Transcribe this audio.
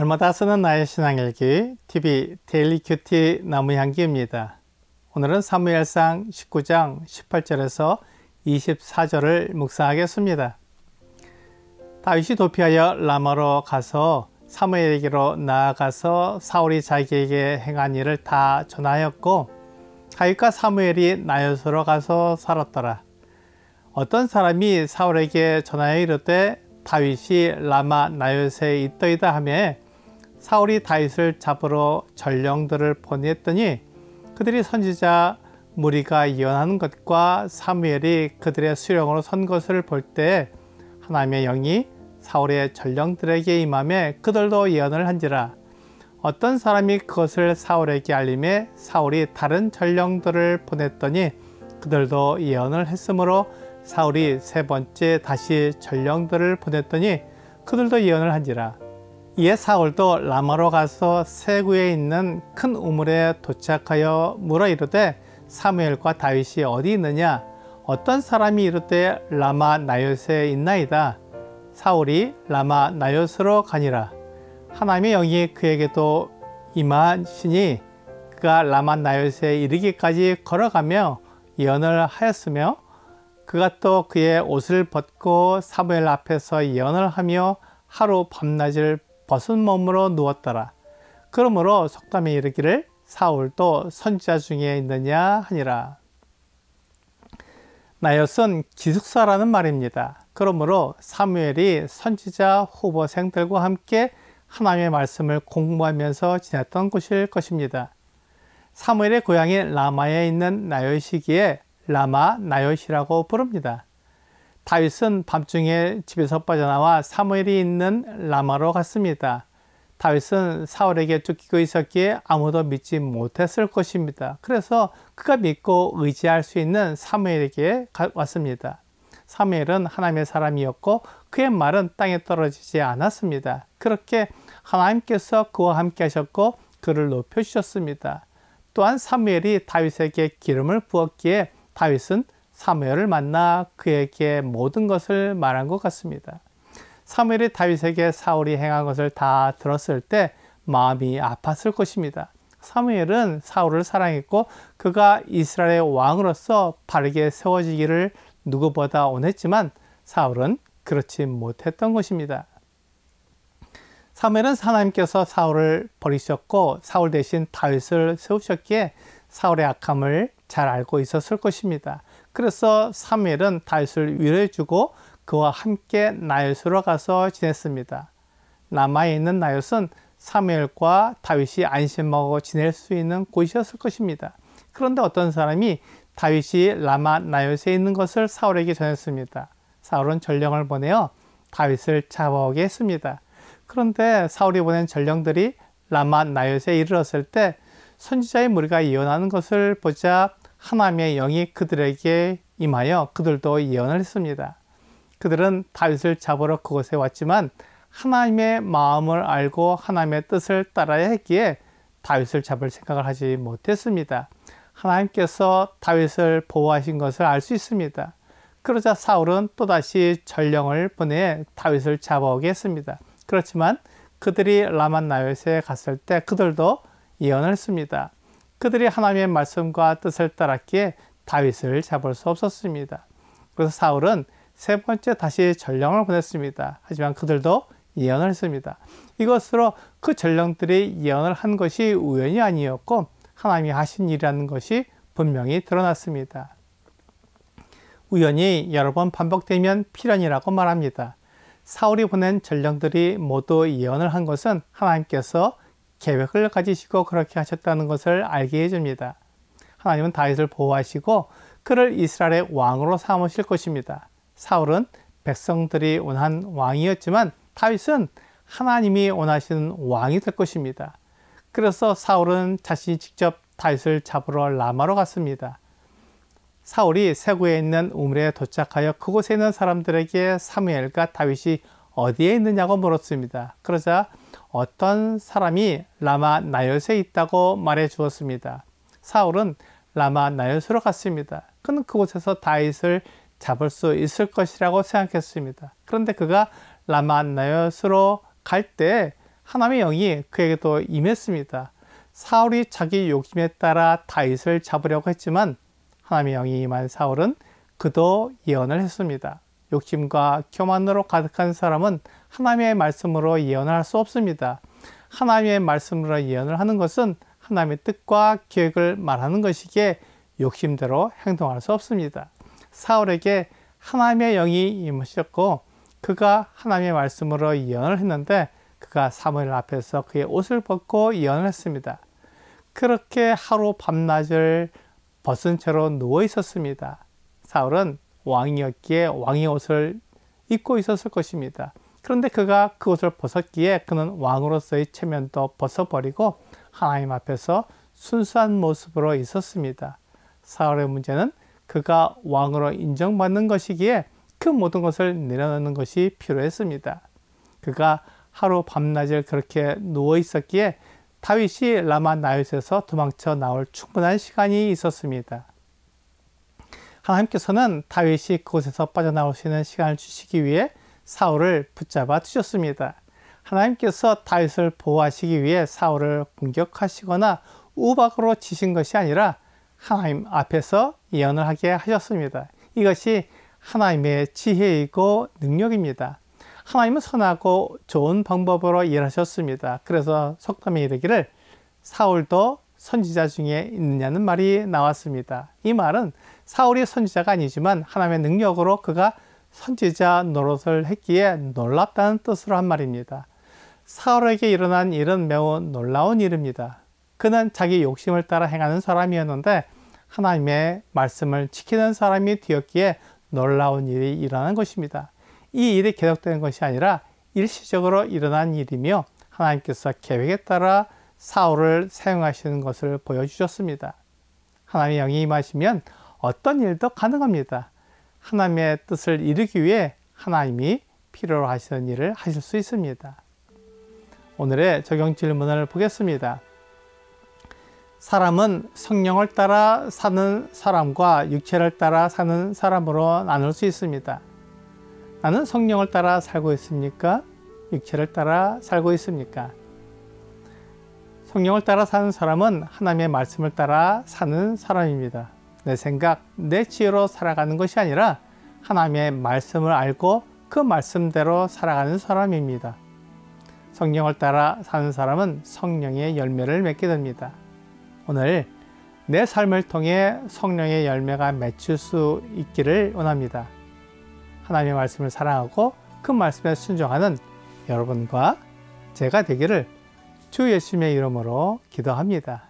날마다 쓰는 나의 신앙일기 TV 데일리 큐티 나무향기입니다. 오늘은 사무엘상 19장 18절에서 24절을 묵상하겠습니다. 다윗이 도피하여 라마로 가서 사무엘에게로 나아가서 사울이 자기에게 행한 일을 다 전하였고, 다윗과 사무엘이 나요스로 가서 살았더라. 어떤 사람이 사울에게 전하여 이르되 다윗이 라마 나요스에 있더이다 하며, 사울이 다윗을 잡으러 전령들을 보냈더니 그들이 선지자 무리가 예언하는 것과 사무엘이 그들의 수령으로 선 것을 볼 때 하나님의 영이 사울의 전령들에게 임하며 그들도 예언을 한지라. 어떤 사람이 그것을 사울에게 알림해 사울이 다른 전령들을 보냈더니 그들도 예언을 했으므로 사울이 세 번째 다시 전령들을 보냈더니 그들도 예언을 한지라. 이에 사울도 라마로 가서 세구에 있는 큰 우물에 도착하여 물어 이르되 사무엘과 다윗이 어디 있느냐? 어떤 사람이 이르되 라마 나요스에 있나이다. 사울이 라마 나요스로 가니라. 하나님의 영이 그에게도 임하시니 그가 라마 나요스에 이르기까지 걸어가며 예언을 하였으며, 그가 또 그의 옷을 벗고 사무엘 앞에서 예언을 하며 하루 밤낮을 벗은 몸으로 누웠더라. 그러므로 속담에 이르기를 사울도 선지자 중에 있느냐 하니라. 나요스는 기숙사라는 말입니다. 그러므로 사무엘이 선지자 후보생들과 함께 하나님의 말씀을 공부하면서 지냈던 곳일 것입니다. 사무엘의 고향인 라마에 있는 나요시기에 라마 나요시라고 부릅니다. 다윗은 밤중에 집에서 빠져나와 사무엘이 있는 라마로 갔습니다. 다윗은 사울에게 쫓기고 있었기에 아무도 믿지 못했을 것입니다. 그래서 그가 믿고 의지할 수 있는 사무엘에게 왔습니다. 사무엘은 하나님의 사람이었고 그의 말은 땅에 떨어지지 않았습니다. 그렇게 하나님께서 그와 함께 하셨고 그를 높여주셨습니다. 또한 사무엘이 다윗에게 기름을 부었기에 다윗은 사무엘을 만나 그에게 모든 것을 말한 것 같습니다. 사무엘이 다윗에게 사울이 행한 것을 다 들었을 때 마음이 아팠을 것입니다. 사무엘은 사울을 사랑했고 그가 이스라엘의 왕으로서 바르게 세워지기를 누구보다 원했지만 사울은 그렇지 못했던 것입니다. 사무엘은 하나님께서 사울을 버리셨고 사울 대신 다윗을 세우셨기에 사울의 악함을 잘 알고 있었을 것입니다. 그래서 사무엘은 다윗을 위로해주고 그와 함께 나요스로 가서 지냈습니다. 라마에 있는 나요스는 사무엘과 다윗이 안심하고 지낼 수 있는 곳이었을 것입니다. 그런데 어떤 사람이 다윗이 라마 나요스에 있는 것을 사울에게 전했습니다. 사울은 전령을 보내어 다윗을 잡아오게 했습니다. 그런데 사울이 보낸 전령들이 라마 나요스에 이르렀을 때 선지자의 무리가 예언하는 것을 보자 하나님의 영이 그들에게 임하여 그들도 예언을 했습니다. 그들은 다윗을 잡으러 그곳에 왔지만 하나님의 마음을 알고 하나님의 뜻을 따라야 했기에 다윗을 잡을 생각을 하지 못했습니다. 하나님께서 다윗을 보호하신 것을 알 수 있습니다. 그러자 사울은 또다시 전령을 보내 다윗을 잡아오게 했습니다. 그렇지만 그들이 라마 나요스에 갔을 때 그들도 예언을 했습니다. 그들이 하나님의 말씀과 뜻을 따랐기에 다윗을 잡을 수 없었습니다. 그래서 사울은 세 번째 다시 전령을 보냈습니다. 하지만 그들도 예언을 했습니다. 이것으로 그 전령들이 예언을 한 것이 우연이 아니었고 하나님이 하신 일이라는 것이 분명히 드러났습니다. 우연이 여러 번 반복되면 필연이라고 말합니다. 사울이 보낸 전령들이 모두 예언을 한 것은 하나님께서 계획을 가지시고 그렇게 하셨다는 것을 알게 해줍니다. 하나님은 다윗을 보호하시고 그를 이스라엘의 왕으로 삼으실 것입니다. 사울은 백성들이 원한 왕이었지만 다윗은 하나님이 원하시는 왕이 될 것입니다. 그래서 사울은 자신이 직접 다윗을 잡으러 라마로 갔습니다. 사울이 세구에 있는 우물에 도착하여 그곳에 있는 사람들에게 사무엘과 다윗이 어디에 있느냐고 물었습니다. 그러자 어떤 사람이 라마 나요스에 있다고 말해 주었습니다. 사울은 라마 나요스로 갔습니다. 그는 그곳에서 다윗을 잡을 수 있을 것이라고 생각했습니다. 그런데 그가 라마 나요스로 갈 때 하나님의 영이 그에게도 임했습니다. 사울이 자기 욕심에 따라 다윗을 잡으려고 했지만 하나님의 영이 임한 사울은 그도 예언을 했습니다. 욕심과 교만으로 가득한 사람은 하나님의 말씀으로 예언을 할 수 없습니다. 하나님의 말씀으로 예언을 하는 것은 하나님의 뜻과 계획을 말하는 것이기에 욕심대로 행동할 수 없습니다. 사울에게 하나님의 영이 임하셨고 그가 하나님의 말씀으로 예언을 했는데 그가 사무엘 앞에서 그의 옷을 벗고 예언을 했습니다. 그렇게 하루 밤낮을 벗은 채로 누워 있었습니다. 사울은 왕이었기에 왕의 옷을 입고 있었을 것입니다. 그런데 그가 그 옷을 벗었기에 그는 왕으로서의 체면도 벗어버리고 하나님 앞에서 순수한 모습으로 있었습니다. 사울의 문제는 그가 왕으로 인정받는 것이기에 그 모든 것을 내려놓는 것이 필요했습니다. 그가 하루 밤낮을 그렇게 누워 있었기에 다윗이 라마 나윗에서 도망쳐 나올 충분한 시간이 있었습니다. 하나님께서는 다윗이 그곳에서 빠져나올 수 있는 시간을 주시기 위해 사울을 붙잡아 두셨습니다. 하나님께서 다윗을 보호하시기 위해 사울을 공격하시거나 우박으로 치신 것이 아니라 하나님 앞에서 예언을 하게 하셨습니다. 이것이 하나님의 지혜이고 능력입니다. 하나님은 선하고 좋은 방법으로 일하셨습니다. 그래서 속담에 이르기를 사울도 선지자 중에 있느냐는 말이 나왔습니다. 이 말은 사울이 선지자가 아니지만 하나님의 능력으로 그가 선지자 노릇을 했기에 놀랍다는 뜻으로 한 말입니다. 사울에게 일어난 일은 매우 놀라운 일입니다. 그는 자기 욕심을 따라 행하는 사람이었는데 하나님의 말씀을 지키는 사람이 되었기에 놀라운 일이 일어난 것입니다. 이 일이 계속되는 것이 아니라 일시적으로 일어난 일이며 하나님께서 계획에 따라 사울을 사용하시는 것을 보여주셨습니다. 하나님의 영이 임하시면 어떤 일도 가능합니다. 하나님의 뜻을 이루기 위해 하나님이 필요로 하시는 일을 하실 수 있습니다. 오늘의 적용 질문을 보겠습니다. 사람은 성령을 따라 사는 사람과 육체를 따라 사는 사람으로 나눌 수 있습니다. 나는 성령을 따라 살고 있습니까? 육체를 따라 살고 있습니까? 성령을 따라 사는 사람은 하나님의 말씀을 따라 사는 사람입니다. 내 생각, 내 지혜로 살아가는 것이 아니라 하나님의 말씀을 알고 그 말씀대로 살아가는 사람입니다. 성령을 따라 사는 사람은 성령의 열매를 맺게 됩니다. 오늘 내 삶을 통해 성령의 열매가 맺힐 수 있기를 원합니다. 하나님의 말씀을 사랑하고 그 말씀에 순종하는 여러분과 제가 되기를 주 예수님의 이름으로 기도합니다.